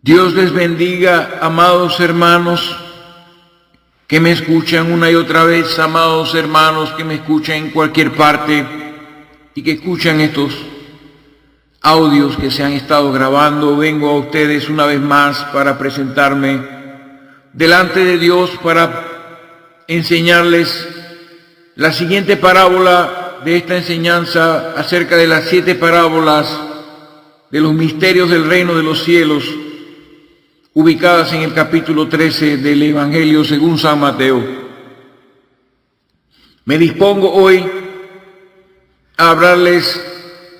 Dios les bendiga, amados hermanos que me escuchan una y otra vez, amados hermanos que me escuchan en cualquier parte y que escuchan estos audios que se han estado grabando. Vengo a ustedes una vez más para presentarme delante de Dios para enseñarles la siguiente parábola de esta enseñanza acerca de las 7 parábolas de los misterios del reino de los cielos, ubicadas en el capítulo 13 del Evangelio según San Mateo. Me dispongo hoy a hablarles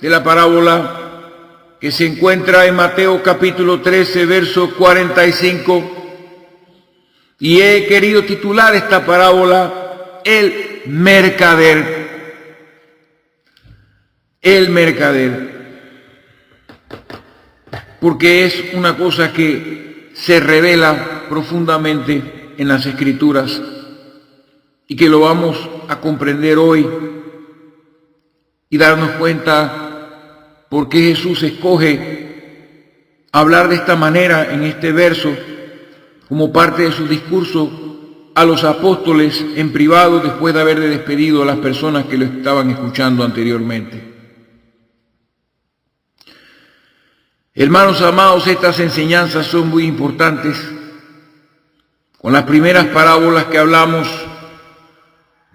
de la parábola que se encuentra en Mateo capítulo 13, verso 45, y he querido titular esta parábola El mercader. El mercader. Porque es una cosa que se revela profundamente en las Escrituras y que lo vamos a comprender hoy y darnos cuenta por qué Jesús escoge hablar de esta manera en este verso como parte de su discurso a los apóstoles en privado después de haber despedido a las personas que lo estaban escuchando anteriormente. Hermanos amados, estas enseñanzas son muy importantes. Con las primeras parábolas que hablamos,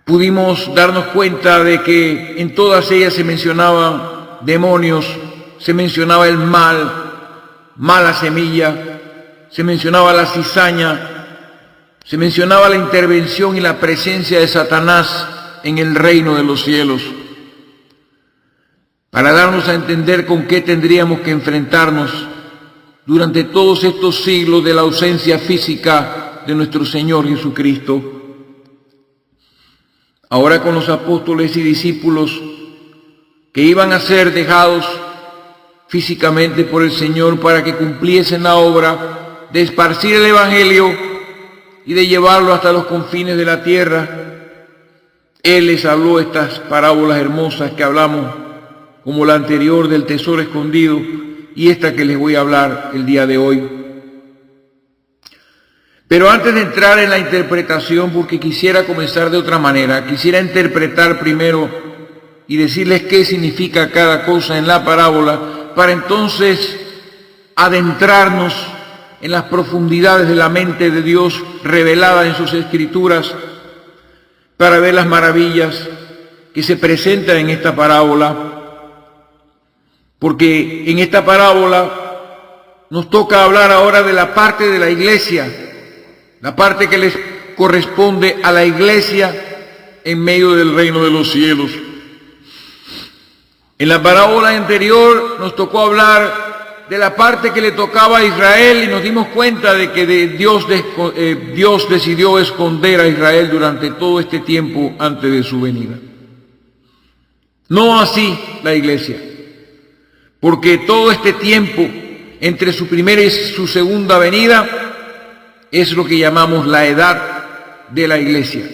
pudimos darnos cuenta de que en todas ellas se mencionaban demonios, se mencionaba el mal, mala semilla, se mencionaba la cizaña, se mencionaba la intervención y la presencia de Satanás en el reino de los cielos, para darnos a entender con qué tendríamos que enfrentarnos durante todos estos siglos de la ausencia física de nuestro Señor Jesucristo. Ahora con los apóstoles y discípulos que iban a ser dejados físicamente por el Señor para que cumpliesen la obra de esparcir el Evangelio y de llevarlo hasta los confines de la tierra, Él les habló estas parábolas hermosas que hablamos, como la anterior del tesoro escondido y esta que les voy a hablar el día de hoy. Pero antes de entrar en la interpretación, porque quisiera comenzar de otra manera, quisiera interpretar primero y decirles qué significa cada cosa en la parábola, para entonces adentrarnos en las profundidades de la mente de Dios revelada en sus Escrituras, para ver las maravillas que se presentan en esta parábola. Porque en esta parábola nos toca hablar ahora de la parte de la iglesia, la parte que les corresponde a la iglesia en medio del reino de los cielos. En la parábola anterior nos tocó hablar de la parte que le tocaba a Israel y nos dimos cuenta de que Dios decidió esconder a Israel durante todo este tiempo antes de su venida. No así la iglesia, porque todo este tiempo entre su primera y su segunda venida es lo que llamamos la edad de la iglesia.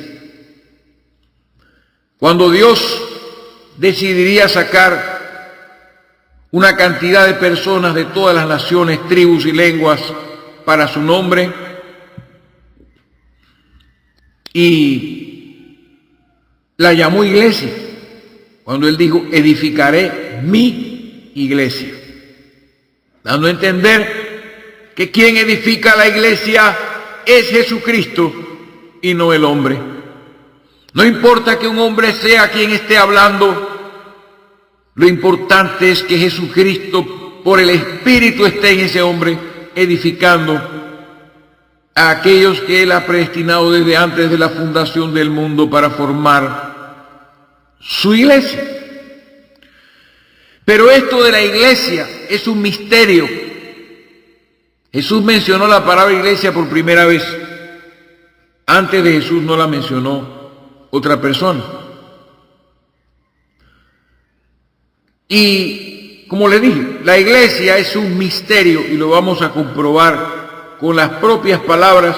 Cuando Dios decidiría sacar una cantidad de personas de todas las naciones, tribus y lenguas para su nombre, y la llamó iglesia, cuando Él dijo, edificaré mi iglesia, dando a entender que quien edifica la iglesia es Jesucristo y no el hombre. No importa que un hombre sea quien esté hablando, lo importante es que Jesucristo por el Espíritu esté en ese hombre, edificando a aquellos que Él ha predestinado desde antes de la fundación del mundo para formar su iglesia. Pero esto de la iglesia es un misterio. Jesús mencionó la palabra iglesia por primera vez. Antes de Jesús no la mencionó otra persona. Y como le dije, la iglesia es un misterio y lo vamos a comprobar con las propias palabras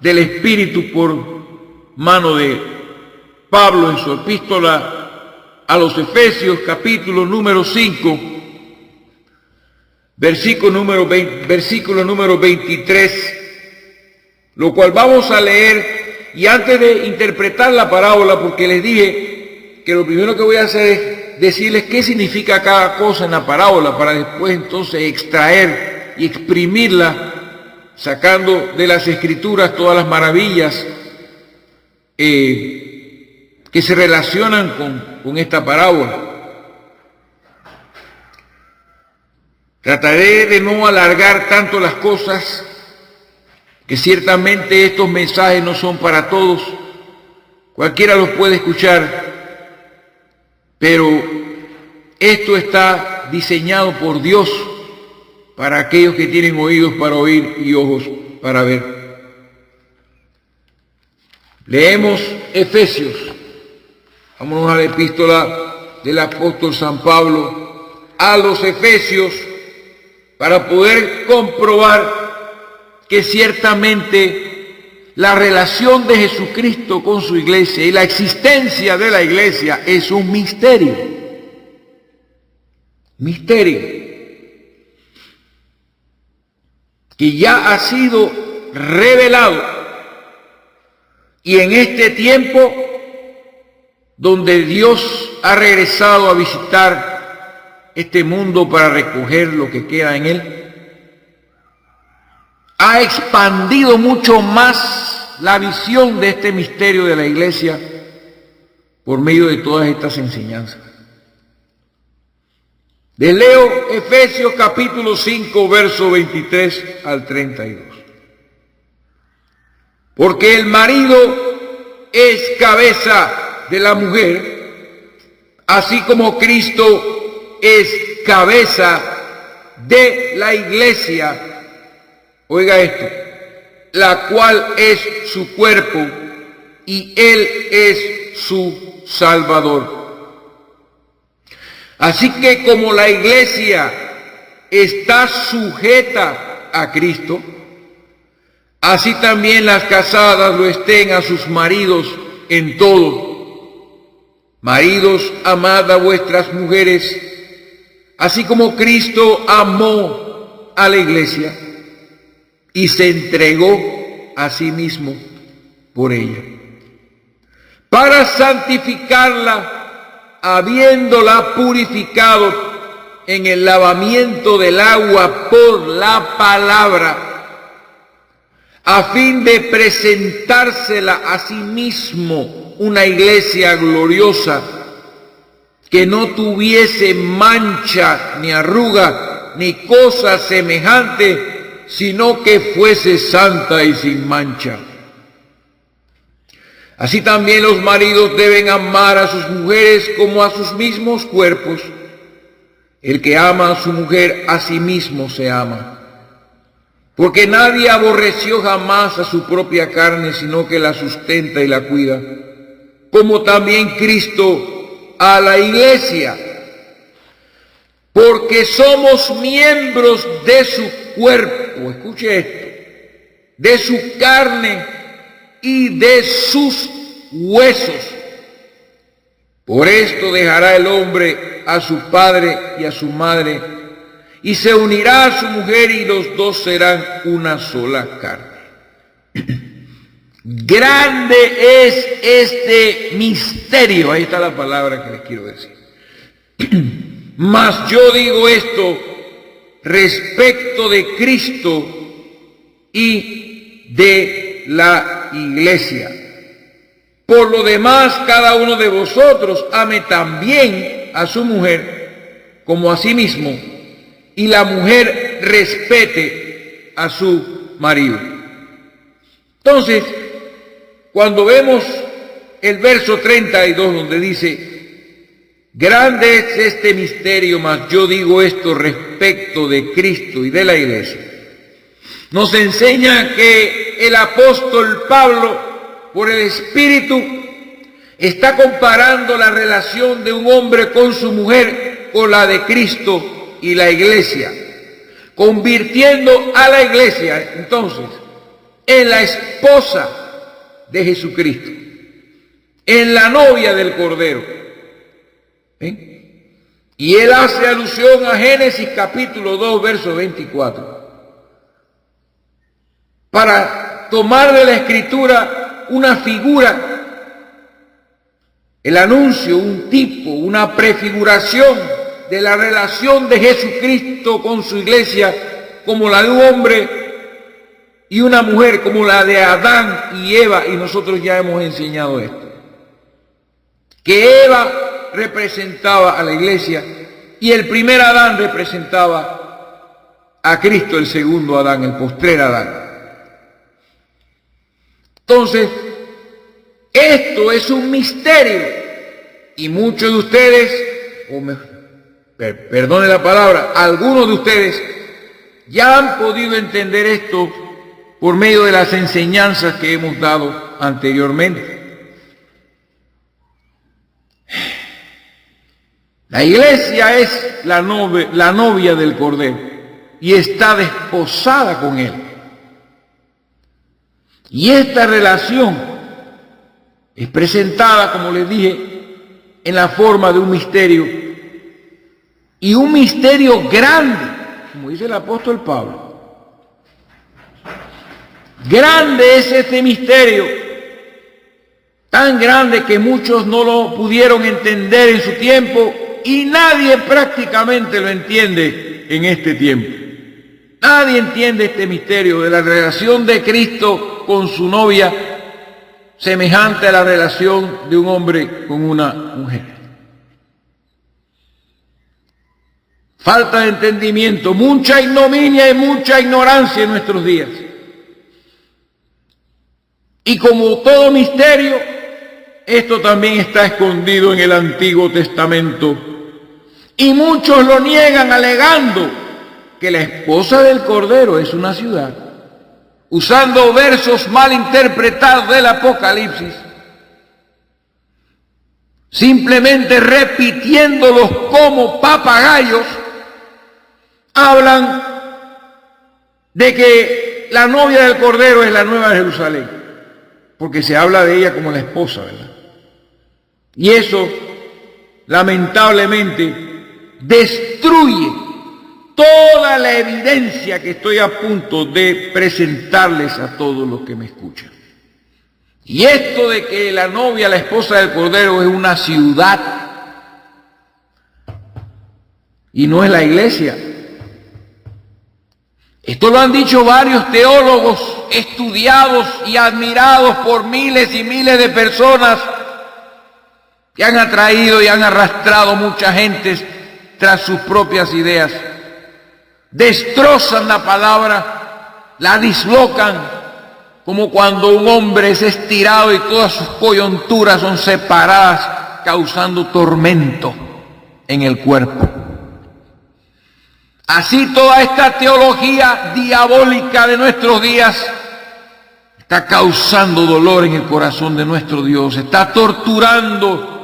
del Espíritu por mano de Pablo en su epístola a los Efesios, capítulo número 5, versículo número 23, lo cual vamos a leer. Y antes de interpretar la parábola, porque les dije que lo primero que voy a hacer es decirles qué significa cada cosa en la parábola, para después entonces extraer y exprimirla, sacando de las escrituras todas las maravillas que se relacionan con esta parábola. Trataré de no alargar tanto las cosas, que ciertamente estos mensajes no son para todos, cualquiera los puede escuchar, pero esto está diseñado por Dios para aquellos que tienen oídos para oír y ojos para ver. Leemos Efesios. Vámonos a la epístola del apóstol San Pablo a los Efesios para poder comprobar que ciertamente la relación de Jesucristo con su iglesia y la existencia de la iglesia es un misterio. Misterio que ya ha sido revelado, y en este tiempo donde Dios ha regresado a visitar este mundo para recoger lo que queda en él, ha expandido mucho más la visión de este misterio de la iglesia por medio de todas estas enseñanzas. Les leo Efesios capítulo 5, verso 23 al 32. Porque el marido es cabeza de la mujer, así como Cristo es cabeza de la iglesia. Oiga esto, la cual es su cuerpo y Él es su Salvador. Así que como la iglesia está sujeta a Cristo, así también las casadas lo estén a sus maridos en todo. Maridos, amad a vuestras mujeres, así como Cristo amó a la iglesia y se entregó a sí mismo por ella, para santificarla, habiéndola purificado en el lavamiento del agua por la palabra, a fin de presentársela a sí mismo una iglesia gloriosa, que no tuviese mancha, ni arruga, ni cosa semejante, sino que fuese santa y sin mancha. Así también los maridos deben amar a sus mujeres como a sus mismos cuerpos. El que ama a su mujer, a sí mismo se ama. Porque nadie aborreció jamás a su propia carne, sino que la sustenta y la cuida, como también Cristo a la iglesia, porque somos miembros de su cuerpo. Escuche esto: de su carne y de sus huesos. Por esto dejará el hombre a su padre y a su madre, y se unirá a su mujer, y los dos serán una sola carne. Grande es este misterio. Ahí está la palabra que les quiero decir. Mas yo digo esto respecto de Cristo y de la iglesia. Por lo demás, cada uno de vosotros ame también a su mujer como a sí mismo, y la mujer respete a su marido. Entonces, cuando vemos el verso 32, donde dice: grande es este misterio, mas yo digo esto respecto de Cristo y de la iglesia, nos enseña que el apóstol Pablo, por el Espíritu, está comparando la relación de un hombre con su mujer con la de Cristo y la iglesia, convirtiendo a la iglesia entonces en la esposa de Jesucristo, en la novia del Cordero. Y él hace alusión a Génesis capítulo 2, verso 24, para tomar de la Escritura una figura, el anuncio, un tipo, una prefiguración de la relación de Jesucristo con su iglesia, como la de un hombre y una mujer, como la de Adán y Eva, y nosotros ya hemos enseñado esto, que Eva representaba a la iglesia y el primer Adán representaba a Cristo, el segundo Adán, el postrer Adán. Entonces, esto es un misterio y muchos de ustedes, perdone la palabra, algunos de ustedes ya han podido entender esto por medio de las enseñanzas que hemos dado anteriormente. La iglesia es la novia del Cordero y está desposada con él. Y esta relación es presentada, como les dije, en la forma de un misterio, y un misterio grande, como dice el apóstol Pablo. Grande es este misterio, tan grande que muchos no lo pudieron entender en su tiempo y nadie prácticamente lo entiende en este tiempo. Nadie entiende este misterio de la relación de Cristo con su novia, semejante a la relación de un hombre con una mujer. Falta de entendimiento, mucha ignominia y mucha ignorancia en nuestros días. Y como todo misterio, esto también está escondido en el Antiguo Testamento. Y muchos lo niegan alegando que la esposa del Cordero es una ciudad, usando versos mal interpretados del Apocalipsis, simplemente repitiéndolos como papagayos. Hablan de que la novia del Cordero es la Nueva Jerusalén, porque se habla de ella como la esposa, ¿verdad? Y eso, lamentablemente, destruye toda la evidencia que estoy a punto de presentarles a todos los que me escuchan. Y esto de que la novia, la esposa del Cordero, es una ciudad y no es la iglesia. Esto lo han dicho varios teólogos estudiados y admirados por miles y miles de personas que han atraído y han arrastrado mucha gente tras sus propias ideas. Destrozan la palabra, la dislocan, como cuando un hombre es estirado y todas sus coyunturas son separadas, causando tormento en el cuerpo. Así toda esta teología diabólica de nuestros días está causando dolor en el corazón de nuestro Dios, está torturando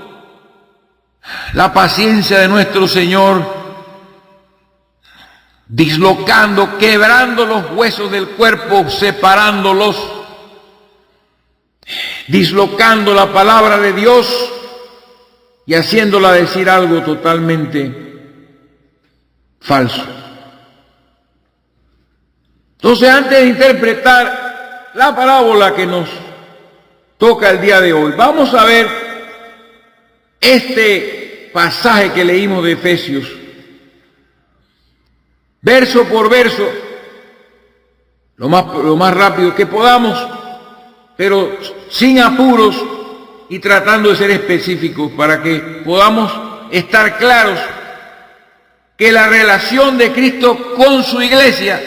la paciencia de nuestro Señor, dislocando, quebrando los huesos del cuerpo, separándolos, dislocando la palabra de Dios y haciéndola decir algo totalmente falso. Entonces, antes de interpretar la parábola que nos toca el día de hoy, vamos a ver este pasaje que leímos de Efesios, verso por verso, lo más rápido que podamos, pero sin apuros y tratando de ser específicos para que podamos estar claros que la relación de Cristo con su iglesia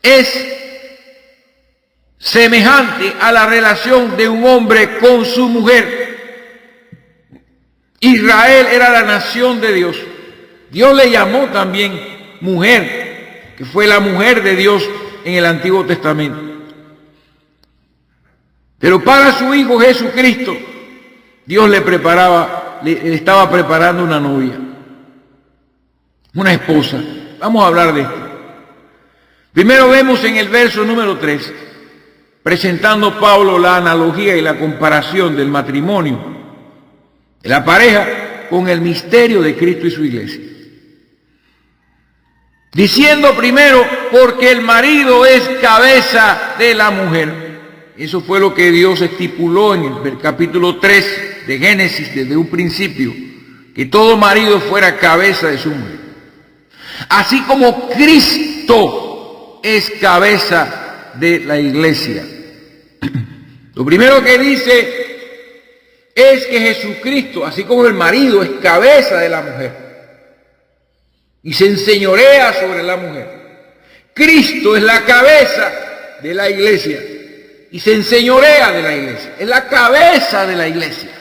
es semejante a la relación de un hombre con su mujer. Israel era la nación de Dios. Dios le llamó también mujer, que fue la mujer de Dios en el Antiguo Testamento. Pero para su Hijo Jesucristo, Dios le estaba preparando una novia, una esposa. Vamos a hablar de esto. Primero vemos en el verso número 3, presentando Pablo la analogía y la comparación del matrimonio, de la pareja, con el misterio de Cristo y su iglesia. Diciendo primero, porque el marido es cabeza de la mujer. Eso fue lo que Dios estipuló en el capítulo 3 de Génesis desde un principio, que todo marido fuera cabeza de su mujer. Así como Cristo es cabeza de la iglesia. Lo primero que dice es que Jesucristo, así como el marido es cabeza de la mujer y se enseñorea sobre la mujer, Cristo es la cabeza de la iglesia y se enseñorea de la iglesia, es la cabeza de la iglesia.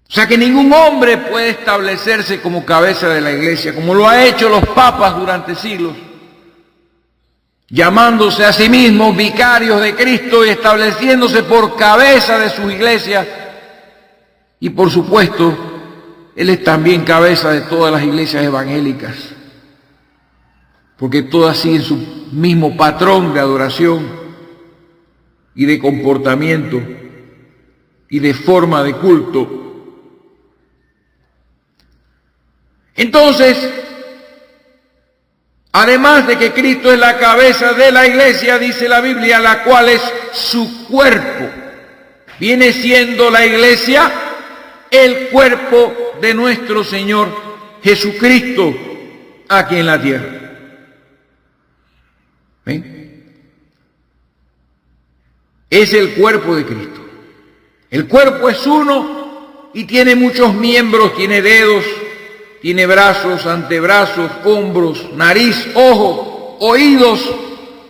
O sea que ningún hombre puede establecerse como cabeza de la iglesia, como lo han hecho los papas durante siglos, llamándose a sí mismos vicarios de Cristo y estableciéndose por cabeza de sus iglesias. Y por supuesto, Él es también cabeza de todas las iglesias evangélicas, porque todas siguen su mismo patrón de adoración y de comportamiento y de forma de culto. Entonces, además de que Cristo es la cabeza de la iglesia, dice la Biblia, la cual es su cuerpo, viene siendo la iglesia el cuerpo de nuestro Señor Jesucristo aquí en la tierra. ¿Ven? Es el cuerpo de Cristo. El cuerpo es uno y tiene muchos miembros, tiene dedos, tiene brazos, antebrazos, hombros, nariz, ojos, oídos.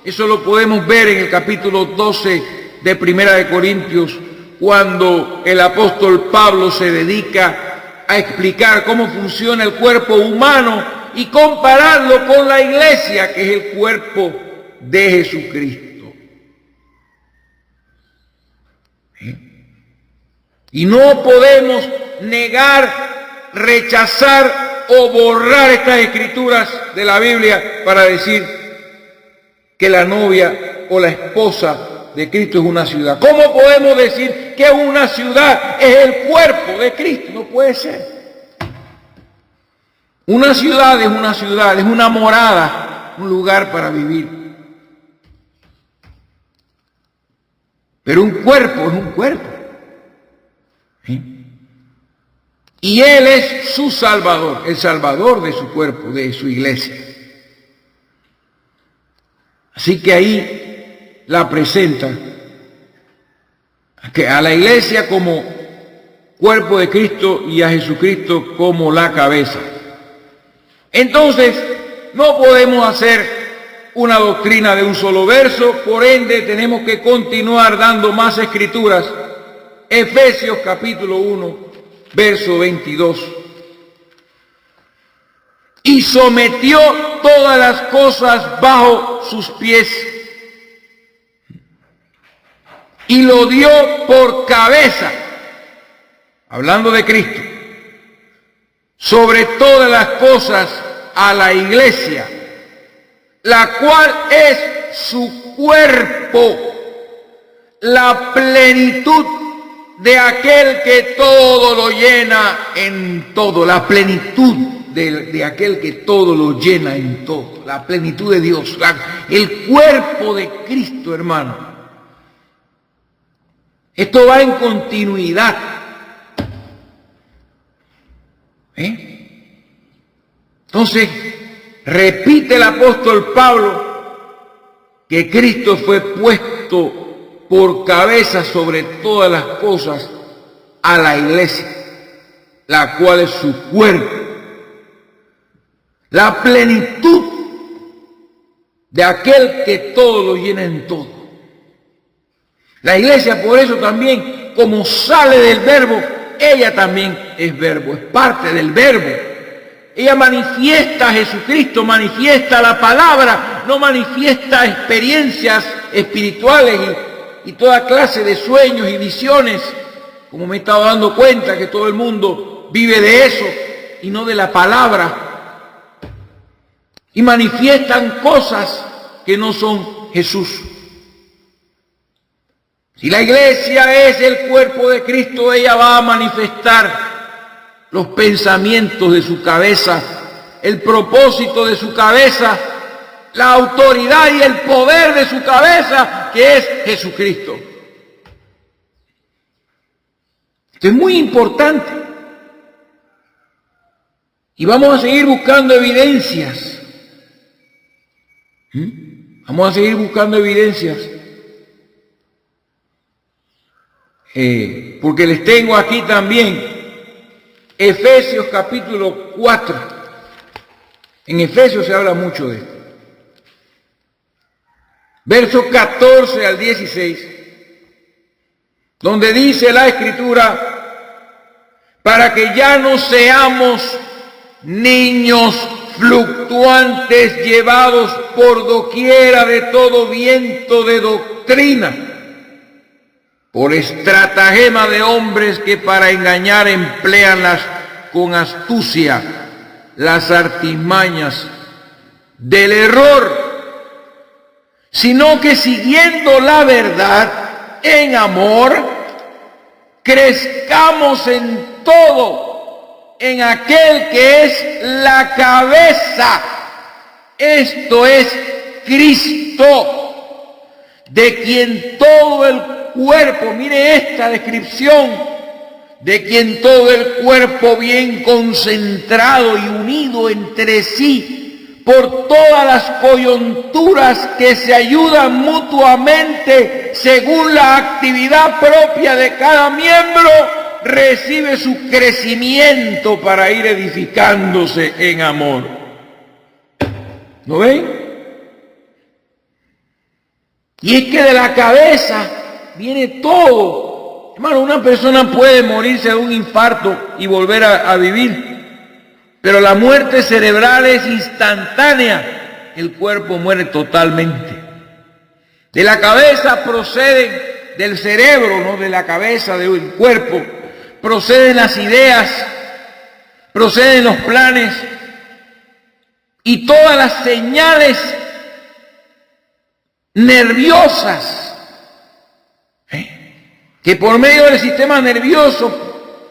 Eso lo podemos ver en el capítulo 12 de Primera de Corintios, cuando el apóstol Pablo se dedica a explicar cómo funciona el cuerpo humano y compararlo con la iglesia, que es el cuerpo de Jesucristo. Y no podemos negar, rechazar o borrar estas escrituras de la Biblia para decir que la novia o la esposa de Cristo es una ciudad. ¿Cómo podemos decir que una ciudad es el cuerpo de Cristo? No puede ser. Una ciudad, es una morada, un lugar para vivir. Pero un cuerpo es un cuerpo. ¿Sí? Y Él es su Salvador, el Salvador de su cuerpo, de su iglesia. Así que ahí la presenta a la iglesia como cuerpo de Cristo y a Jesucristo como la cabeza. Entonces, no podemos hacer una doctrina de un solo verso, por ende tenemos que continuar dando más escrituras. Efesios capítulo 1, verso 22. Y sometió todas las cosas bajo sus pies y lo dio por cabeza, hablando de Cristo, sobre todas las cosas a la iglesia, la cual es su cuerpo, la plenitud de aquel que todo lo llena en todo, la plenitud de aquel que todo lo llena en todo, la plenitud de Dios, el cuerpo de Cristo, hermano. Esto va en continuidad. Entonces, repite el apóstol Pablo que Cristo fue puesto por cabeza sobre todas las cosas a la iglesia, la cual es su cuerpo, la plenitud de aquel que todo lo llena en todo. La iglesia, por eso también, como sale del verbo, ella también es verbo, es parte del verbo. Ella manifiesta a Jesucristo, manifiesta la palabra, no manifiesta experiencias espirituales y toda clase de sueños y visiones, como me he estado dando cuenta que todo el mundo vive de eso y no de la palabra. Y manifiestan cosas que no son Jesús. Si la iglesia es el cuerpo de Cristo, ella va a manifestar los pensamientos de su cabeza, el propósito de su cabeza, la autoridad y el poder de su cabeza, que es Jesucristo. Esto es muy importante. Y vamos a seguir buscando evidencias. Vamos a seguir buscando evidencias. Porque les tengo aquí también Efesios capítulo 4. En Efesios se habla mucho de esto. Versos 14 al 16, donde dice la Escritura, para que ya no seamos niños fluctuantes llevados por doquiera de todo viento de doctrina, por estratagema de hombres que para engañar emplean con astucia las artimañas del error, sino que siguiendo la verdad en amor, crezcamos en todo en aquel que es la cabeza, esto es Cristo, de quien todo el cuerpo, mire esta descripción, de quien todo el cuerpo bien concentrado y unido entre sí por todas las coyunturas que se ayudan mutuamente según la actividad propia de cada miembro, recibe su crecimiento para ir edificándose en amor. ¿No ven? Y es que de la cabeza viene todo. Hermano, una persona puede morirse de un infarto y volver a vivir, pero la muerte cerebral es instantánea. El cuerpo muere totalmente. De la cabeza proceden, del cerebro, no de la cabeza, del cuerpo, proceden las ideas, proceden los planes y todas las señales nerviosas que por medio del sistema nervioso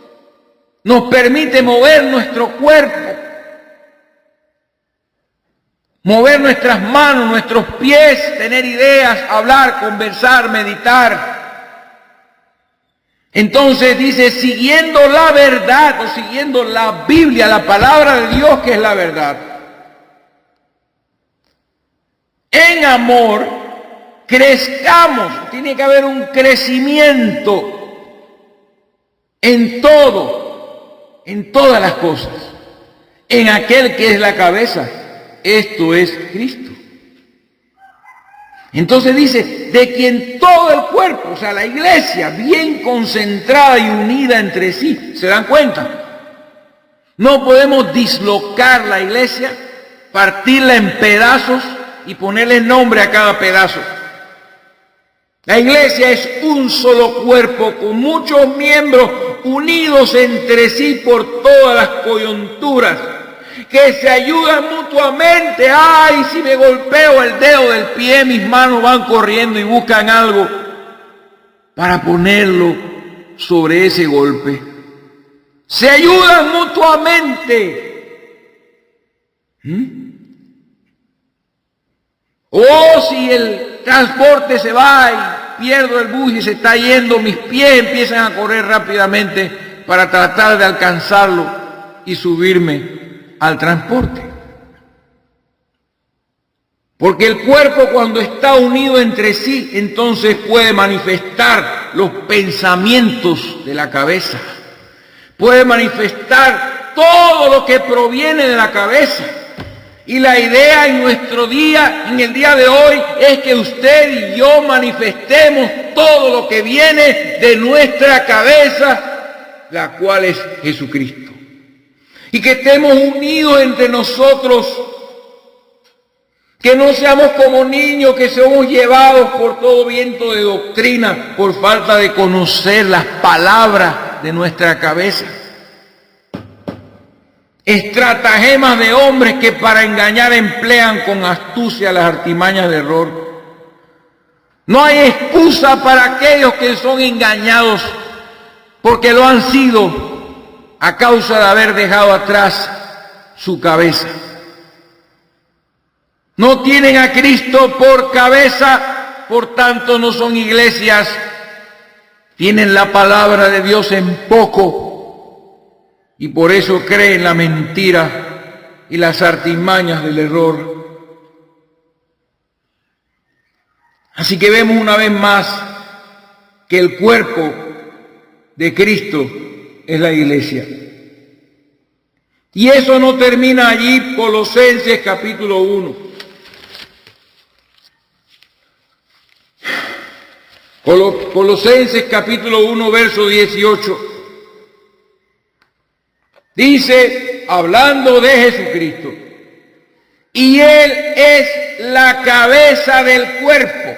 nos permite mover nuestro cuerpo, mover nuestras manos, nuestros pies, tener ideas, hablar, conversar, meditar. Entonces dice, siguiendo la verdad o siguiendo la Biblia, la palabra de Dios que es la verdad, en amor, crezcamos. Tiene que haber un crecimiento en todo, en todas las cosas, en aquel que es la cabeza, esto es Cristo. Entonces dice, de quien todo el cuerpo, o sea, la iglesia, bien concentrada y unida entre sí, ¿se dan cuenta? No podemos dislocar la iglesia, partirla en pedazos y ponerle nombre a cada pedazo. La iglesia es un solo cuerpo con muchos miembros unidos entre sí por todas las coyunturas, que se ayudan mutuamente. Ay, si me golpeo el dedo del pie, mis manos van corriendo y buscan algo para ponerlo sobre ese golpe. Se ayudan mutuamente. O si el transporte se va y pierdo el bus y se está yendo, mis pies empiezan a correr rápidamente para tratar de alcanzarlo y subirme al transporte. Porque el cuerpo, cuando está unido entre sí, entonces puede manifestar los pensamientos de la cabeza, puede manifestar todo lo que proviene de la cabeza. Y la idea en nuestro día, en el día de hoy, es que usted y yo manifestemos todo lo que viene de nuestra cabeza, la cual es Jesucristo. Y que estemos unidos entre nosotros, que no seamos como niños que somos llevados por todo viento de doctrina, por falta de conocer las palabras de nuestra cabeza. Estratagemas de hombres que para engañar emplean con astucia las artimañas de error. No hay excusa para aquellos que son engañados, porque lo han sido a causa de haber dejado atrás su cabeza. No tienen a Cristo por cabeza, por tanto no son iglesias. Tienen la palabra de Dios en poco y por eso creen la mentira y las artimañas del error. Así que vemos una vez más que el cuerpo de Cristo es la iglesia. Y eso no termina allí. Colosenses capítulo 1. Colosenses capítulo 1, verso 18. Dice, hablando de Jesucristo, y Él es la cabeza del cuerpo,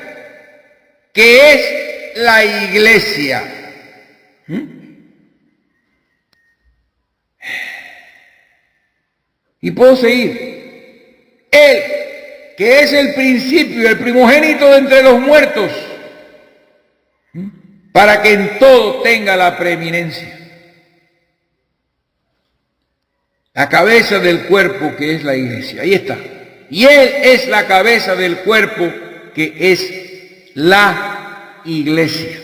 que es la iglesia. Y puedo seguir. Él, que es el principio, el primogénito de entre los muertos, para que en todo tenga la preeminencia. La cabeza del cuerpo que es la iglesia. Ahí está. Y Él es la cabeza del cuerpo que es la iglesia.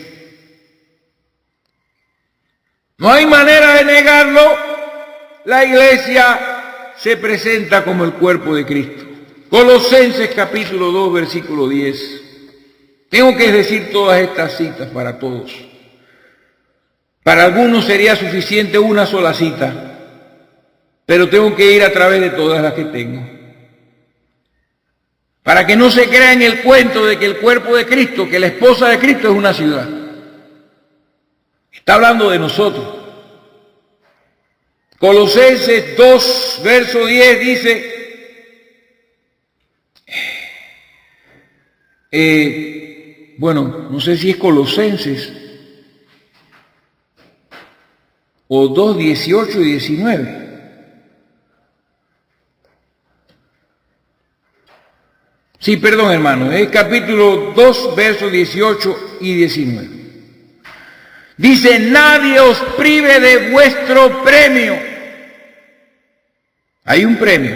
No hay manera de negarlo. La iglesia se presenta como el cuerpo de Cristo. Colosenses capítulo 2, versículo 10. Tengo que decir todas estas citas para todos. Para algunos sería suficiente una sola cita, pero tengo que ir a través de todas las que tengo. Para que no se crea en el cuento de que el cuerpo de Cristo, que la esposa de Cristo es una ciudad. Está hablando de nosotros. Colosenses 2, verso 10 dice, bueno, no sé si es Colosenses o 2, 18 y 19. Sí, perdón, hermano, es capítulo 2, versos 18 y 19. Dice, nadie os prive de vuestro premio. Hay un premio.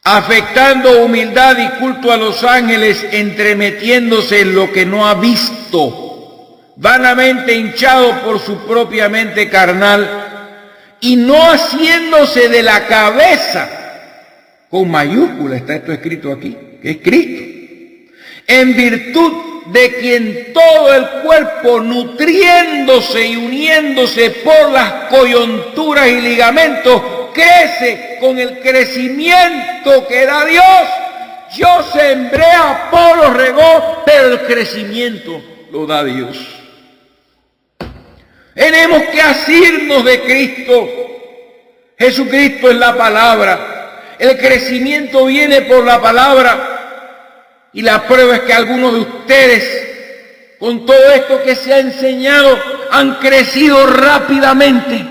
Afectando humildad y culto a los ángeles, entremetiéndose en lo que no ha visto, vanamente hinchado por su propia mente carnal, y no haciéndose de la cabeza, con mayúscula está esto escrito aquí, que es Cristo, en virtud de quien todo el cuerpo, nutriéndose y uniéndose por las coyunturas y ligamentos, crece con el crecimiento que da Dios. Yo sembré, Apolo regó, pero el crecimiento lo da Dios. Tenemos que asirnos de Cristo. Jesucristo es la palabra. El crecimiento viene por la palabra. Y la prueba es que algunos de ustedes, con todo esto que se ha enseñado, han crecido rápidamente.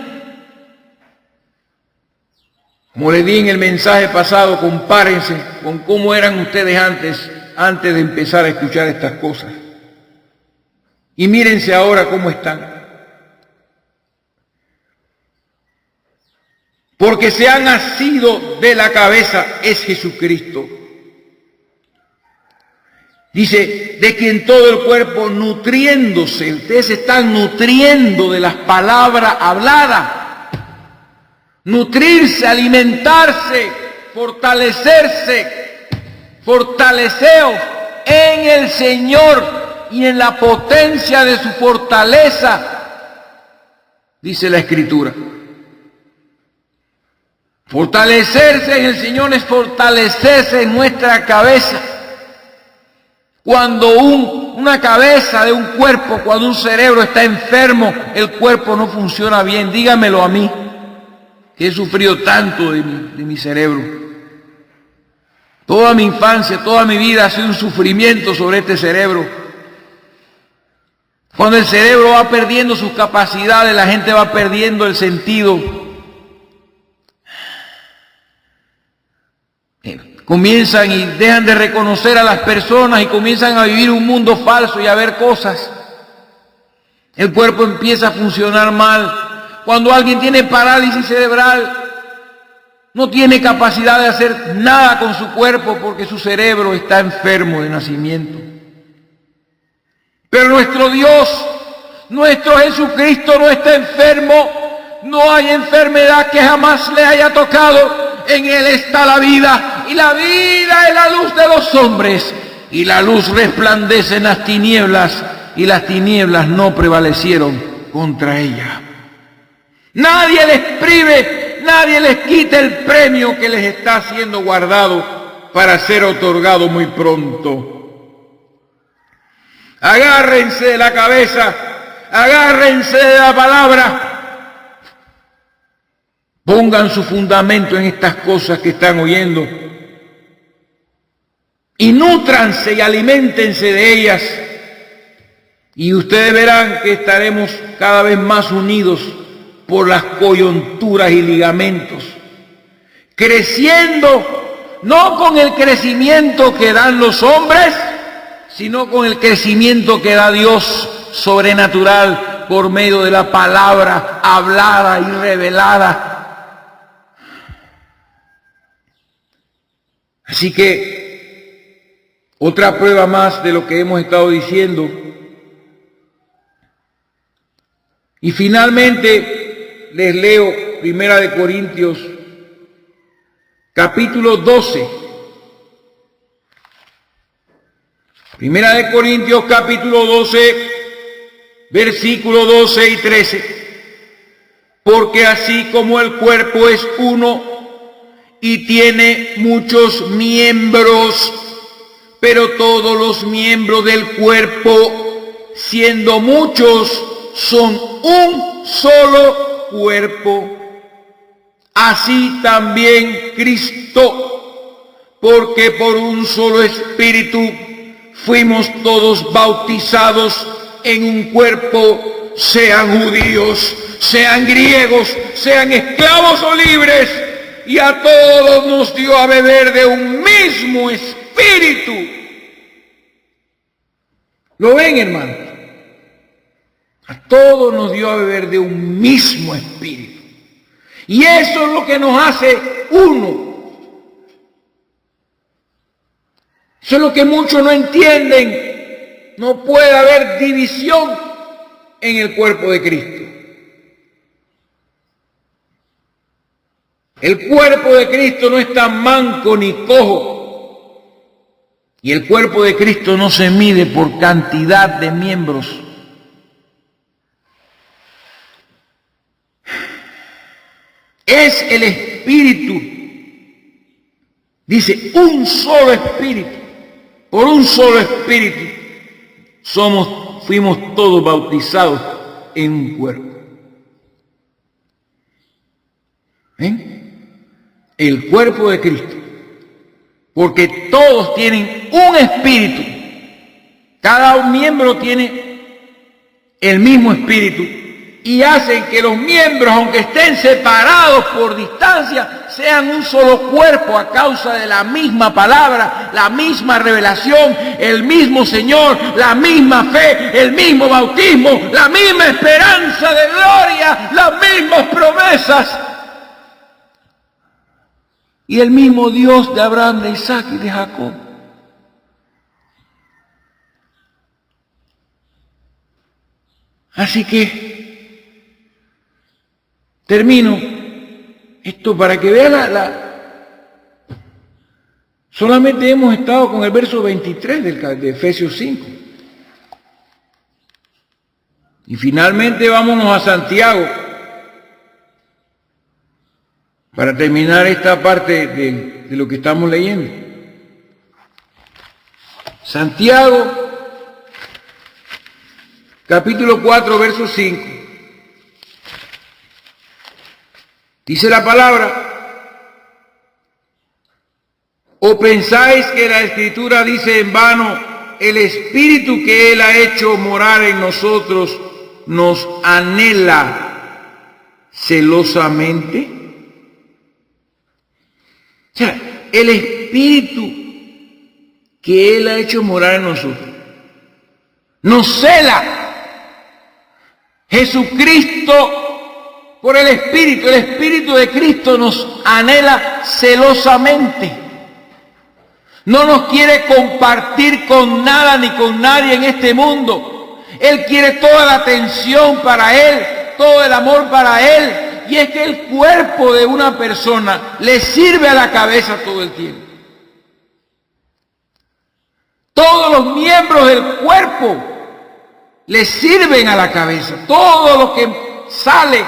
Como les di en el mensaje pasado, compárense con cómo eran ustedes antes de empezar a escuchar estas cosas. Y mírense ahora cómo están. Porque se han nacido de la cabeza, es Jesucristo. Dice, de quien todo el cuerpo nutriéndose, ustedes se están nutriendo de las palabras habladas. Nutrirse, alimentarse, fortalecerse, fortaleceos en el Señor y en la potencia de su fortaleza, dice la Escritura. Fortalecerse en el Señor es fortalecerse en nuestra cabeza. Cuando una cabeza de un cuerpo, cuando un cerebro está enfermo, el cuerpo no funciona bien. Dígamelo a mí, que he sufrido tanto de mi cerebro. Toda mi infancia, toda mi vida ha sido un sufrimiento sobre este cerebro. Cuando el cerebro va perdiendo sus capacidades, la gente va perdiendo el sentido. comienzan y dejan de reconocer a las personas y comienzan a vivir un mundo falso y a ver cosas. El cuerpo empieza a funcionar mal. Cuando alguien tiene parálisis cerebral, no tiene capacidad de hacer nada con su cuerpo porque su cerebro está enfermo de nacimiento. Pero nuestro Dios, nuestro Jesucristo no está enfermo. No hay enfermedad que jamás le haya tocado. En Él está la vida, y la vida es la luz de los hombres. Y la luz resplandece en las tinieblas, y las tinieblas no prevalecieron contra ella. Nadie les prive, nadie les quita el premio que les está siendo guardado para ser otorgado muy pronto. Agárrense de la cabeza, agárrense de la palabra. Pongan su fundamento en estas cosas que están oyendo y nútranse y aliméntense de ellas, y ustedes verán que estaremos cada vez más unidos por las coyunturas y ligamentos, creciendo no con el crecimiento que dan los hombres, sino con el crecimiento que da Dios sobrenatural por medio de la palabra hablada y revelada. Así que, otra prueba más de lo que hemos estado diciendo. Y finalmente, les leo 1 Corintios, capítulo 12. 1 Corintios, capítulo 12, versículos 12 y 13. Porque así como el cuerpo es uno, y tiene muchos miembros, pero todos los miembros del cuerpo, siendo muchos, son un solo cuerpo. Así también Cristo, porque por un solo espíritu fuimos todos bautizados en un cuerpo, sean judíos, sean griegos, sean esclavos o libres, y a todos nos dio a beber de un mismo espíritu. ¿Lo ven, hermanos? A todos nos dio a beber de un mismo espíritu. Y eso es lo que nos hace uno. Eso es lo que muchos no entienden. No puede haber división en el cuerpo de Cristo. El cuerpo de Cristo no es tan manco ni cojo. Y el cuerpo de Cristo no se mide por cantidad de miembros. Es el espíritu. Dice, un solo espíritu. Por un solo espíritu fuimos todos bautizados en un cuerpo. ¿Ven? El cuerpo de Cristo, porque todos tienen un espíritu, cada miembro tiene el mismo espíritu, y hacen que los miembros, aunque estén separados por distancia, sean un solo cuerpo a causa de la misma palabra, la misma revelación, el mismo Señor, la misma fe, el mismo bautismo, la misma esperanza de gloria, las mismas promesas. Y el mismo Dios de Abraham, de Isaac y de Jacob. Así que termino esto para que vean solamente hemos estado con el verso 23 de Efesios 5. Y finalmente vámonos a Santiago, para terminar esta parte de lo que estamos leyendo. Santiago, capítulo 4, verso 5. Dice la palabra: ¿o pensáis que la Escritura dice en vano, el Espíritu que Él ha hecho morar en nosotros nos anhela celosamente? O sea, el Espíritu que Él ha hecho morar en nosotros nos cela. Jesucristo, por el Espíritu de Cristo nos anhela celosamente. No nos quiere compartir con nada ni con nadie en este mundo. Él quiere toda la atención para Él, todo el amor para Él. Y es que el cuerpo de una persona le sirve a la cabeza todo el tiempo. Todos los miembros del cuerpo le sirven a la cabeza. Todo lo que sale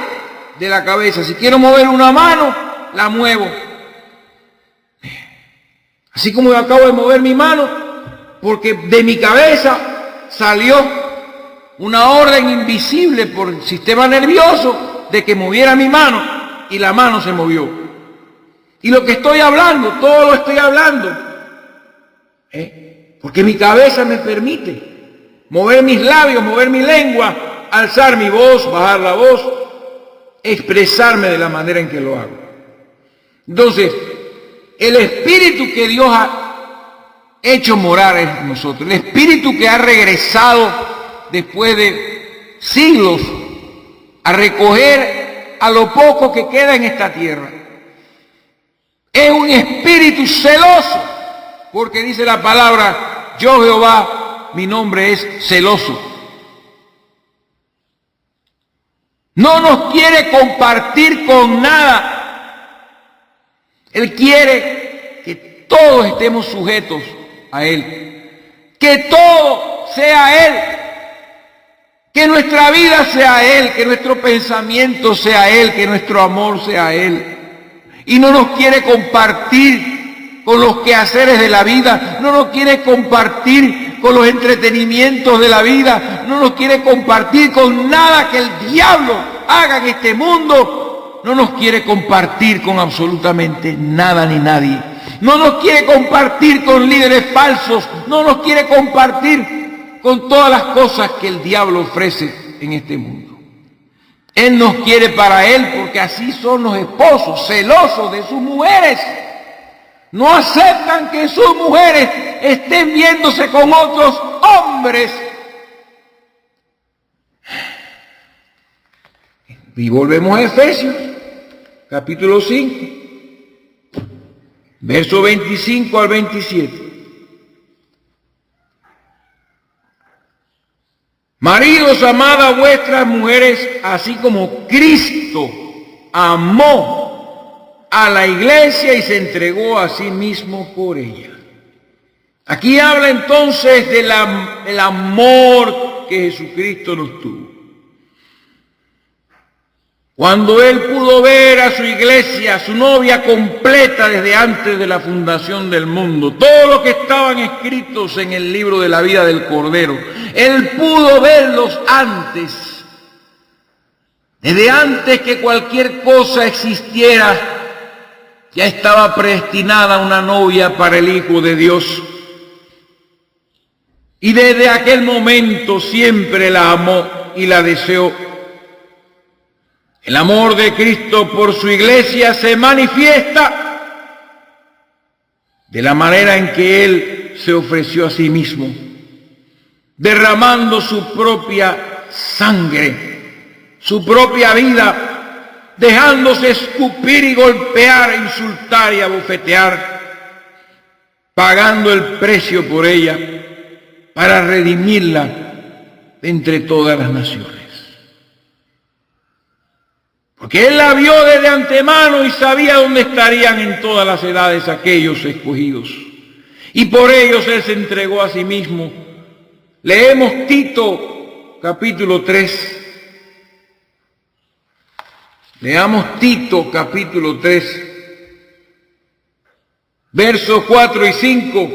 de la cabeza. Si quiero mover una mano, la muevo. Así como yo acabo de mover mi mano, porque de mi cabeza salió una orden invisible por el sistema nervioso de que moviera mi mano, y la mano se movió. Y lo que estoy hablando, todo lo estoy hablando, porque mi cabeza me permite mover mis labios, mover mi lengua, alzar mi voz, bajar la voz, expresarme de la manera en que lo hago. Entonces, el Espíritu que Dios ha hecho morar en nosotros, el Espíritu que ha regresado después de siglos a recoger a lo poco que queda en esta tierra, es un Espíritu celoso, porque dice la palabra, yo Jehová, mi nombre es celoso. No nos quiere compartir con nada. Él quiere que todos estemos sujetos a Él. Que todo sea Él. Que nuestra vida sea Él. Que nuestro pensamiento sea Él. Que nuestro amor sea Él. Y no nos quiere compartir con los quehaceres de la vida. No nos quiere compartir con los entretenimientos de la vida, no nos quiere compartir con nada que el diablo haga en este mundo, no nos quiere compartir con absolutamente nada ni nadie, no nos quiere compartir con líderes falsos, no nos quiere compartir con todas las cosas que el diablo ofrece en este mundo. Él nos quiere para Él, porque así son los esposos, celosos de sus mujeres. No aceptan que sus mujeres estén viéndose con otros hombres. Y volvemos a Efesios, capítulo 5, verso 25 al 27. Maridos, amad a vuestras mujeres, así como Cristo amó a la iglesia y se entregó a sí mismo por ella. Aquí habla entonces del amor que Jesucristo nos tuvo. Cuando Él pudo ver a su iglesia, a su novia completa desde antes de la fundación del mundo, todos los que estaban escritos en el libro de la vida del Cordero, Él pudo verlos antes, desde antes que cualquier cosa existiera. Ya estaba predestinada una novia para el Hijo de Dios. Y desde aquel momento siempre la amó y la deseó. El amor de Cristo por su iglesia se manifiesta de la manera en que Él se ofreció a sí mismo, derramando su propia sangre, su propia vida, dejándose escupir y golpear, insultar y abofetear, pagando el precio por ella para redimirla de entre todas las naciones. Porque Él la vio desde antemano y sabía dónde estarían en todas las edades aquellos escogidos. Y por ellos Él se entregó a sí mismo. Leemos Tito capítulo 3. Leamos Tito capítulo 3, versos 4 y 5.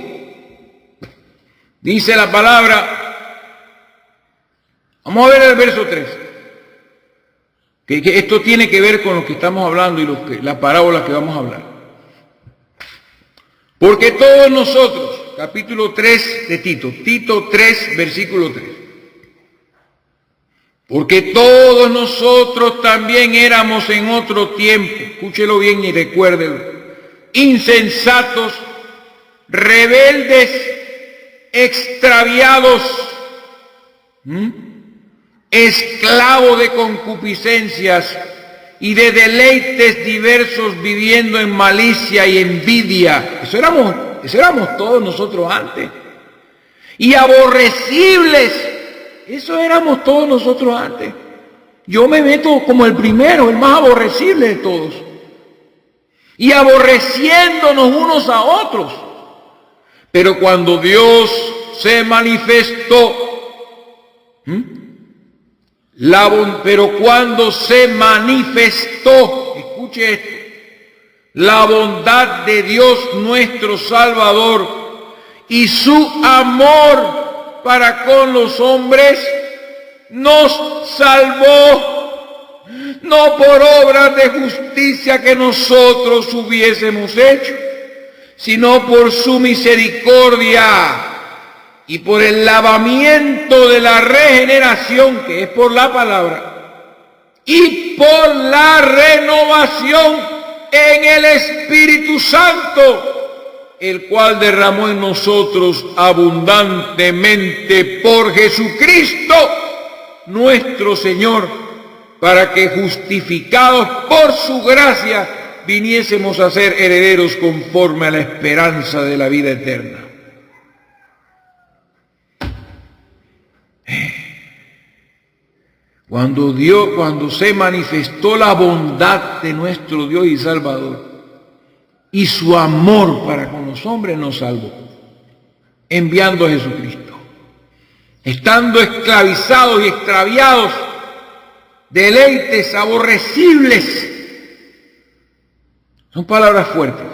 Dice la palabra, vamos a ver el verso 3, que esto tiene que ver con lo que estamos hablando y las parábolas que vamos a hablar. Porque todos nosotros, capítulo 3 de Tito, Tito 3, versículo 3. Porque todos nosotros también éramos en otro tiempo, escúchelo bien y recuérdelo, insensatos, rebeldes, extraviados, esclavos de concupiscencias y de deleites diversos, viviendo en malicia y envidia. Eso éramos todos nosotros antes. Y aborrecibles, eso éramos todos nosotros antes. Yo me meto como el primero, el más aborrecible de todos. Y aborreciéndonos unos a otros. Pero cuando Dios se manifestó, pero cuando se manifestó, escuche esto, la bondad de Dios nuestro Salvador y su amor para con los hombres, nos salvó, no por obras de justicia que nosotros hubiésemos hecho, sino por su misericordia y por el lavamiento de la regeneración, que es por la palabra, y por la renovación en el Espíritu Santo, el cual derramó en nosotros abundantemente por Jesucristo nuestro Señor, para que justificados por su gracia viniésemos a ser herederos conforme a la esperanza de la vida eterna. Cuando se manifestó la bondad de nuestro Dios y Salvador y su amor para con los hombres, nos salvó, enviando a Jesucristo. Estando esclavizados y extraviados, deleites aborrecibles, son palabras fuertes.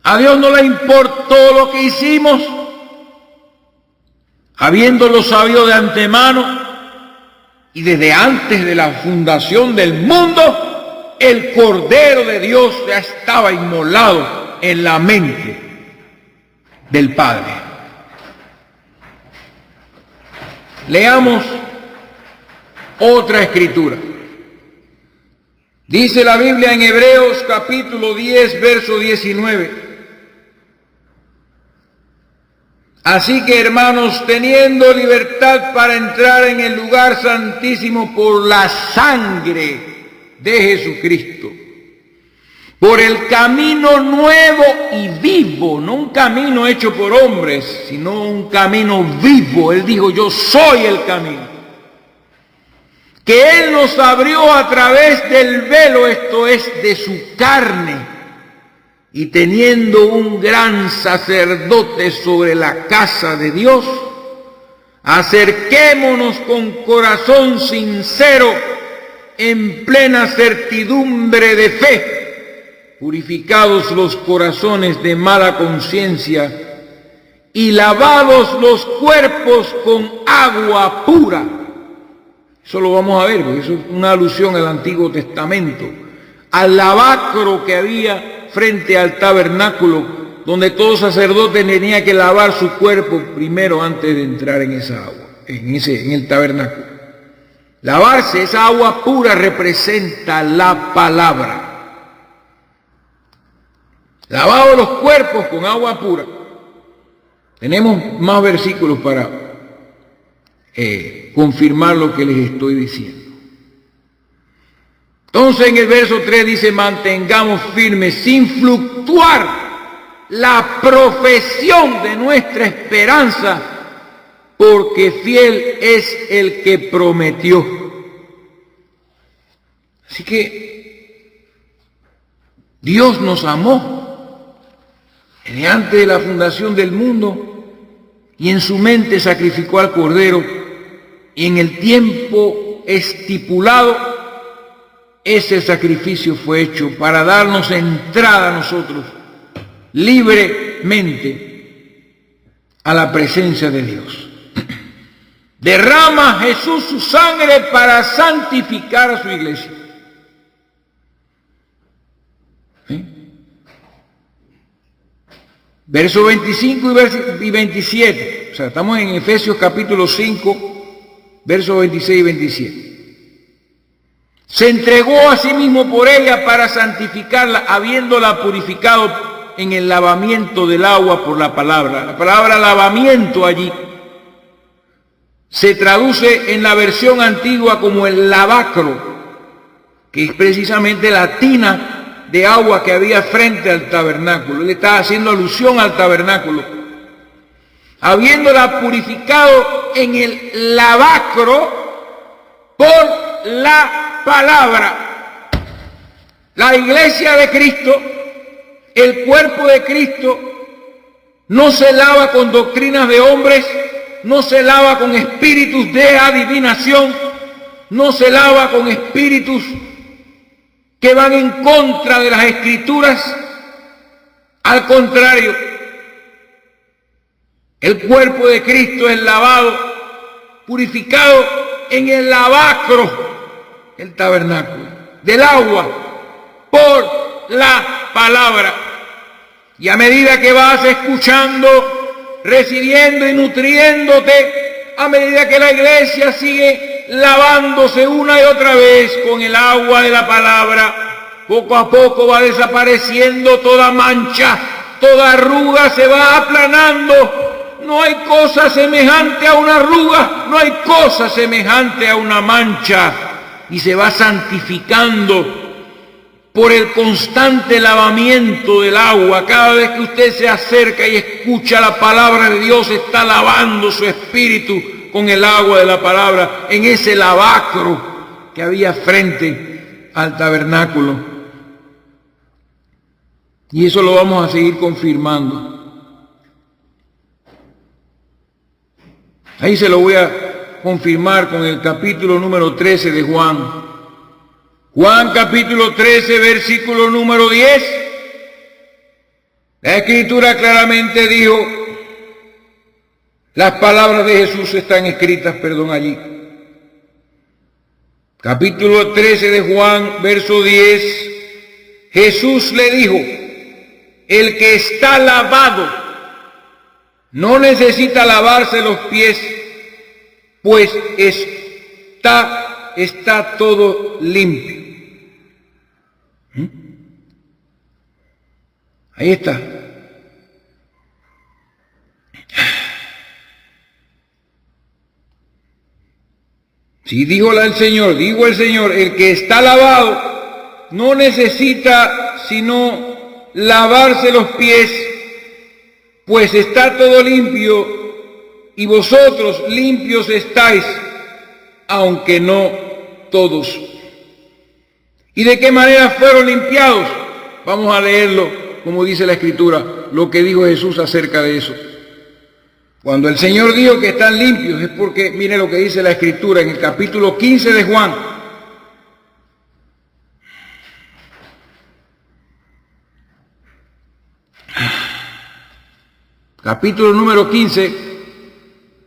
A Dios no le importó lo que hicimos, habiéndolo sabido de antemano y desde antes de la fundación del mundo. El Cordero de Dios ya estaba inmolado en la mente del Padre. Leamos otra escritura. Dice la Biblia en Hebreos capítulo 10, verso 19. Así que, hermanos, teniendo libertad para entrar en el lugar santísimo por la sangre de Jesucristo, por el camino nuevo y vivo, no un camino hecho por hombres, sino un camino vivo. Él dijo: yo soy el camino, que Él nos abrió a través del velo, esto es, de su carne. Y teniendo un gran sacerdote sobre la casa de Dios, acerquémonos con corazón sincero, en plena certidumbre de fe, purificados los corazones de mala conciencia y lavados los cuerpos con agua pura. Eso lo vamos a ver, porque eso es una alusión al Antiguo Testamento, al lavacro que había frente al tabernáculo, donde todo sacerdote tenía que lavar su cuerpo primero antes de entrar en esa agua, en el tabernáculo. Lavarse, esa agua pura representa la palabra. Lavados los cuerpos con agua pura. Tenemos más versículos para confirmar lo que les estoy diciendo. Entonces en el verso 3 dice: mantengamos firmes sin fluctuar la profesión de nuestra esperanza, porque fiel es el que prometió. Así que Dios nos amó desde antes de la fundación del mundo, y en su mente sacrificó al Cordero, y en el tiempo estipulado ese sacrificio fue hecho para darnos entrada a nosotros libremente a la presencia de Dios. Derrama Jesús su sangre para santificar a su iglesia. ¿Sí? Verso 25 y 27. O sea, estamos en Efesios capítulo 5, versos 26 y 27. Se entregó a sí mismo por ella para santificarla, habiéndola purificado en el lavamiento del agua por la palabra. La palabra lavamiento allí se traduce en la versión antigua como el lavacro, que es precisamente la tina de agua que había frente al tabernáculo. Él está haciendo alusión al tabernáculo. Habiéndola purificado en el lavacro por la palabra. La iglesia de Cristo, el cuerpo de Cristo, no se lava con doctrinas de hombres, no se lava con espíritus de adivinación, no se lava con espíritus que van en contra de las Escrituras. Al contrario, el cuerpo de Cristo es lavado, purificado en el lavacro, el tabernáculo, del agua, por la palabra. Y a medida que vas escuchando, recibiendo y nutriéndote, a medida que la iglesia sigue lavándose una y otra vez con el agua de la palabra, poco a poco va desapareciendo toda mancha, toda arruga se va aplanando. No hay cosa semejante a una arruga, no hay cosa semejante a una mancha, y se va santificando por el constante lavamiento del agua. Cada vez que usted se acerca y escucha la palabra de Dios, está lavando su espíritu con el agua de la palabra en ese lavacro que había frente al tabernáculo. Y eso lo vamos a seguir confirmando. Ahí se lo voy a confirmar con el capítulo número 13 de Juan. Juan capítulo 13, versículo número 10. La Escritura claramente dijo, las palabras de Jesús están escritas, allí. Capítulo 13 de Juan, verso 10. Jesús le dijo, el que está lavado no necesita lavarse los pies, pues está todo limpio. Ahí está. Sí, dijo el Señor, el que está lavado no necesita sino lavarse los pies, pues está todo limpio, y vosotros limpios estáis, aunque no todos. ¿Y de qué manera fueron limpiados? Vamos a leerlo, como dice la Escritura, lo que dijo Jesús acerca de eso. Cuando el Señor dijo que están limpios, es porque, mire lo que dice la Escritura en el capítulo 15 de Juan. Capítulo número 15,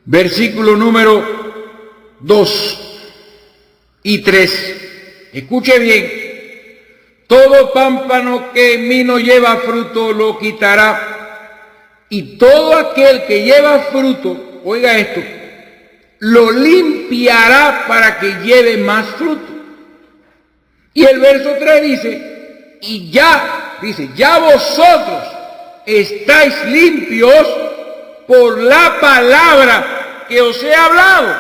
versículo número 2 y 3. Escuche bien. Todo pámpano que en mí no lleva fruto lo quitará, y todo aquel que lleva fruto, oiga esto, lo limpiará para que lleve más fruto. Y el verso 3 dice, ya vosotros estáis limpios por la palabra que os he hablado.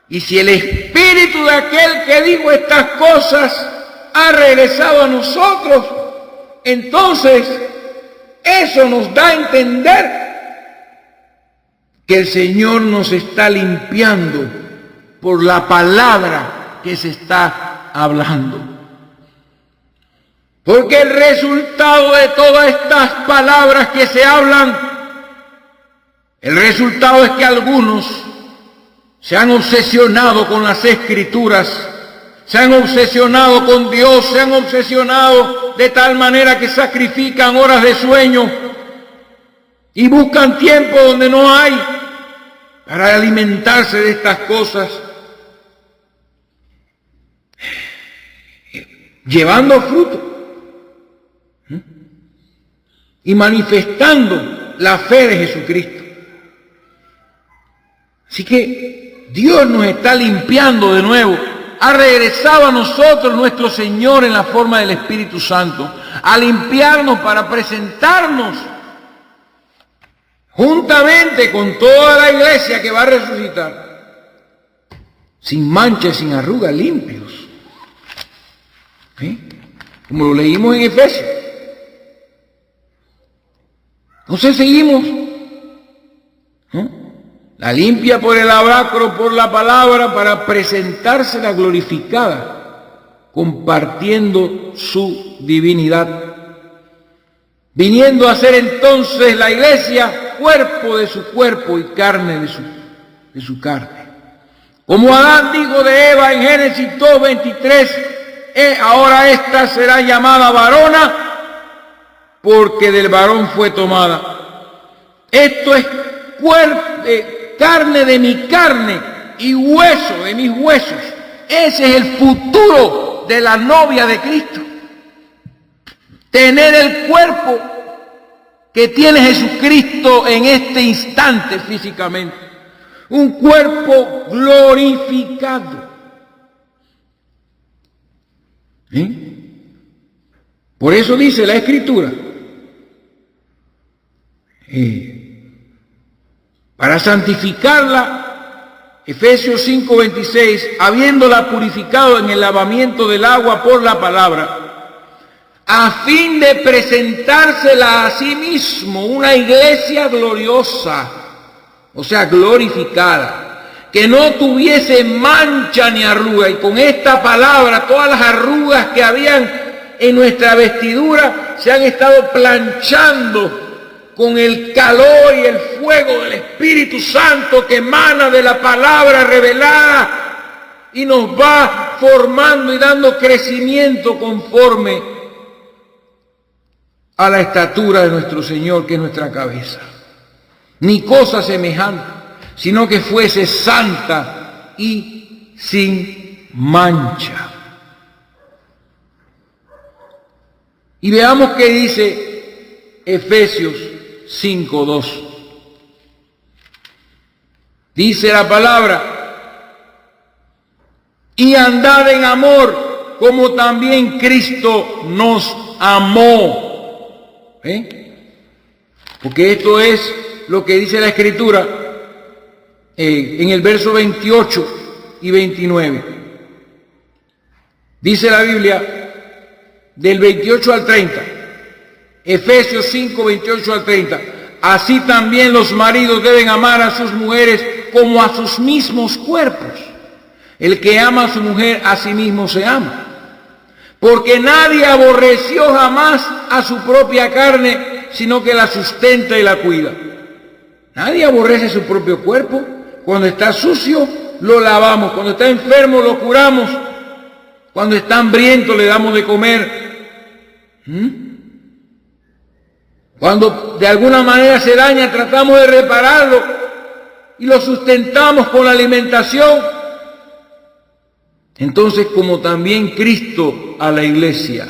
Y si el espíritu de aquel que dijo estas cosas ha regresado a nosotros, entonces eso nos da a entender que el Señor nos está limpiando por la palabra que se está hablando. Porque el resultado de todas estas palabras que se hablan, el resultado es que algunos se han obsesionado con las Escrituras, se han obsesionado con Dios, se han obsesionado de tal manera que sacrifican horas de sueño y buscan tiempo donde no hay para alimentarse de estas cosas, llevando fruto y manifestando la fe de Jesucristo. Así que Dios nos está limpiando de nuevo ha regresado a nosotros nuestro Señor en la forma del Espíritu Santo, a limpiarnos para presentarnos juntamente con toda la iglesia que va a resucitar, sin mancha, sin arruga, limpios. ¿Sí? Como lo leímos en Efesios. Entonces seguimos. La limpia por el lavacro, por la palabra, para presentársela glorificada, compartiendo su divinidad, viniendo a ser entonces la iglesia cuerpo de su cuerpo y carne de su carne. Como Adán dijo de Eva en Génesis 2:23, ahora esta será llamada varona, porque del varón fue tomada. Esto es carne de mi carne y hueso de mis huesos. Ese es el futuro de la novia de Cristo. Tener el cuerpo que tiene Jesucristo en este instante físicamente. Un cuerpo glorificado. Por eso dice la Escritura, para santificarla, Efesios 5:26, habiéndola purificado en el lavamiento del agua por la palabra, a fin de presentársela a sí mismo una iglesia gloriosa, o sea, glorificada, que no tuviese mancha ni arruga. Y con esta palabra, todas las arrugas que habían en nuestra vestidura se han estado planchando con el calor y el fuego del Espíritu Santo que emana de la palabra revelada y nos va formando y dando crecimiento conforme a la estatura de nuestro Señor, que es nuestra cabeza. Ni cosa semejante, sino que fuese santa y sin mancha. Y veamos qué dice Efesios 5:2. Dice la palabra: y andad en amor, como también Cristo nos amó. Porque esto es lo que dice la Escritura en el verso 28 y 29. Dice la Biblia, del 28 al 30. Efesios 5, 28 al 30. Así también los maridos deben amar a sus mujeres como a sus mismos cuerpos. El que ama a su mujer, a sí mismo se ama. Porque nadie aborreció jamás a su propia carne, sino que la sustenta y la cuida. Nadie aborrece su propio cuerpo. Cuando está sucio, lo lavamos. Cuando está enfermo, lo curamos. Cuando está hambriento, le damos de comer. Cuando de alguna manera se daña, tratamos de repararlo y lo sustentamos con la alimentación. Entonces, como también Cristo a la iglesia.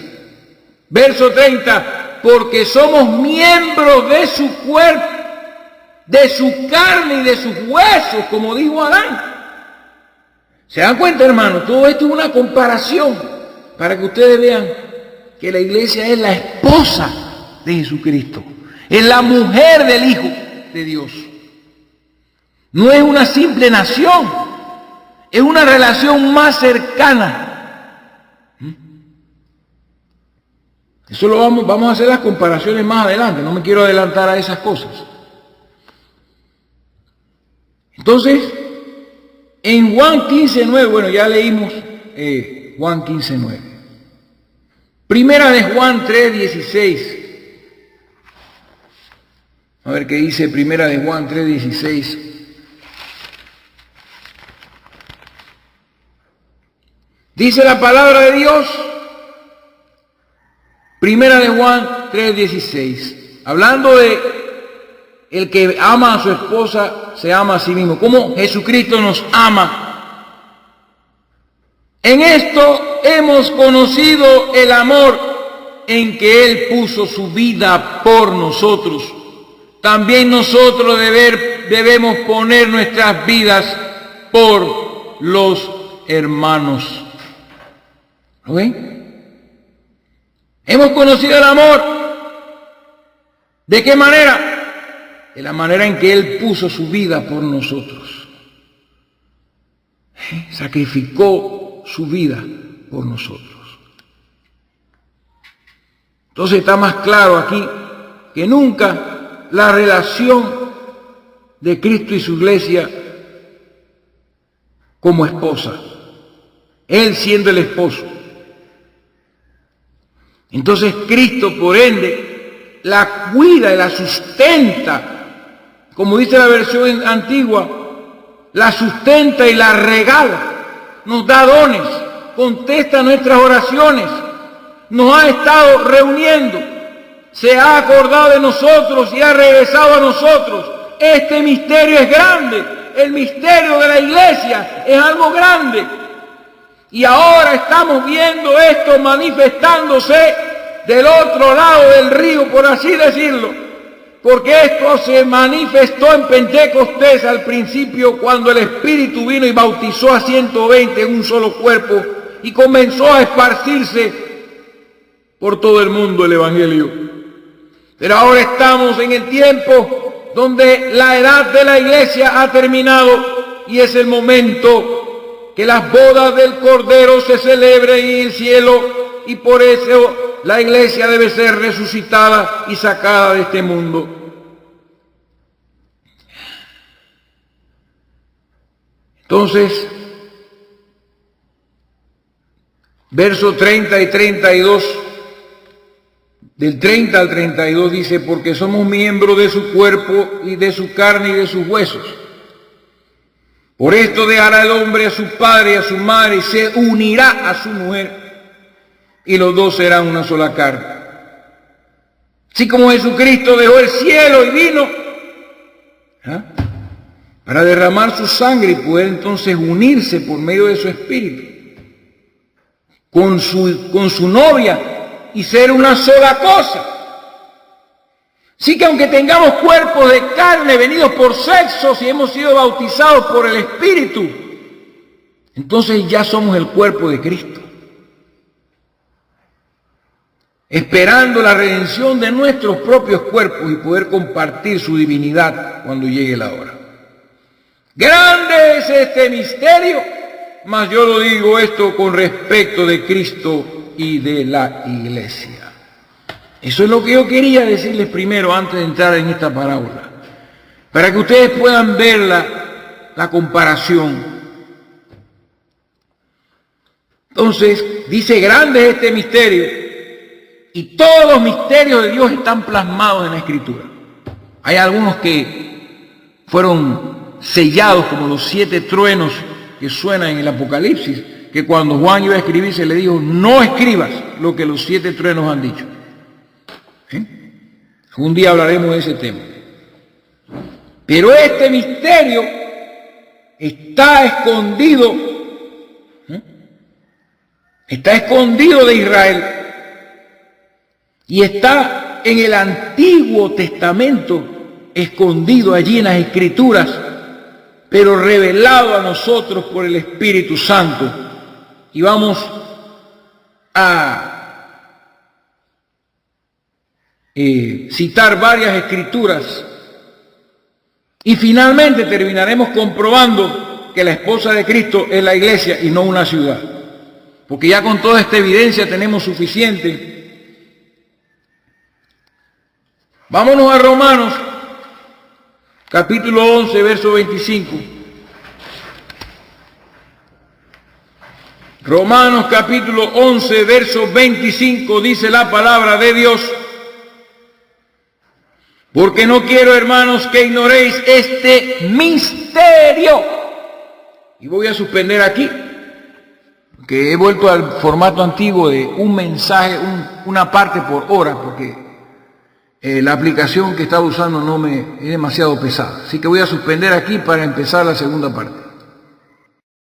Verso 30, porque somos miembros de su cuerpo, de su carne y de sus huesos, como dijo Adán. ¿Se dan cuenta, hermanos? Todo esto es una comparación para que ustedes vean que la iglesia es la esposa de Jesucristo, es la mujer del Hijo de Dios. No es una simple nación, es una relación más cercana. Eso lo vamos a hacer las comparaciones más adelante, no me quiero adelantar a esas cosas. Entonces, en Juan 15:9, bueno, ya leímos Juan 15:9. Primera de Juan 3:16. A ver qué dice Primera de Juan 3:16. Dice la palabra de Dios. Primera de Juan 3:16. Hablando de el que ama a su esposa, se ama a sí mismo. Como Jesucristo nos ama. En esto hemos conocido el amor en que Él puso su vida por nosotros. También nosotros debemos poner nuestras vidas por los hermanos. ¿Lo ven? Hemos conocido el amor. ¿De qué manera? De la manera en que Él puso su vida por nosotros. Sacrificó su vida por nosotros. Entonces está más claro aquí que nunca la relación de Cristo y su iglesia como esposa, Él siendo el esposo. Entonces Cristo, por ende, la cuida y la sustenta, como dice la versión antigua, la sustenta y la regala, nos da dones, contesta nuestras oraciones, nos ha estado reuniendo, se ha acordado de nosotros y ha regresado a nosotros. Este misterio es grande, el misterio de la iglesia es algo grande. Y ahora estamos viendo esto manifestándose del otro lado del río, por así decirlo, porque esto se manifestó en Pentecostés al principio, cuando el Espíritu vino y bautizó a 120 en un solo cuerpo y comenzó a esparcirse por todo el mundo el Evangelio. Pero ahora estamos en el tiempo donde la edad de la iglesia ha terminado y es el momento que las bodas del Cordero se celebren en el cielo, y por eso la iglesia debe ser resucitada y sacada de este mundo. Entonces, verso 30 y 32, del 30 al 32 dice: porque somos miembros de su cuerpo y de su carne y de sus huesos. Por esto dejará el hombre a su padre y a su madre y se unirá a su mujer, y los dos serán una sola carne. Así como Jesucristo dejó el cielo y vino para derramar su sangre y poder entonces unirse por medio de su espíritu con su novia y ser una sola cosa. Sí, que aunque tengamos cuerpos de carne venidos por sexos y hemos sido bautizados por el Espíritu, entonces ya somos el cuerpo de Cristo, esperando la redención de nuestros propios cuerpos y poder compartir su divinidad cuando llegue la hora. Grande es este misterio, mas yo lo digo esto con respecto de Cristo y de la iglesia. Eso es lo que yo quería decirles primero antes de entrar en esta parábola, para que ustedes puedan ver la comparación. Entonces, dice: grande es este misterio, y todos los misterios de Dios están plasmados en la Escritura. Hay algunos que fueron sellados, como los 7 truenos que suenan en el Apocalipsis, que cuando Juan iba a escribir se le dijo: no escribas lo que los 7 truenos han dicho. Un día hablaremos de ese tema. Pero este misterio está escondido, está escondido de Israel y está en el Antiguo Testamento, escondido allí en las Escrituras, pero revelado a nosotros por el Espíritu Santo. Y vamos a citar varias escrituras y finalmente terminaremos comprobando que la esposa de Cristo es la iglesia y no una ciudad, porque ya con toda esta evidencia tenemos suficiente. Vámonos a Romanos capítulo 11 verso 25. Romanos capítulo 11 verso 25 dice la palabra de Dios: porque no quiero, hermanos, que ignoréis este misterio. Y voy a suspender aquí, que he vuelto al formato antiguo de un mensaje, una parte por hora, porque la aplicación que estaba usando es demasiado pesada. Así que voy a suspender aquí para empezar la segunda parte.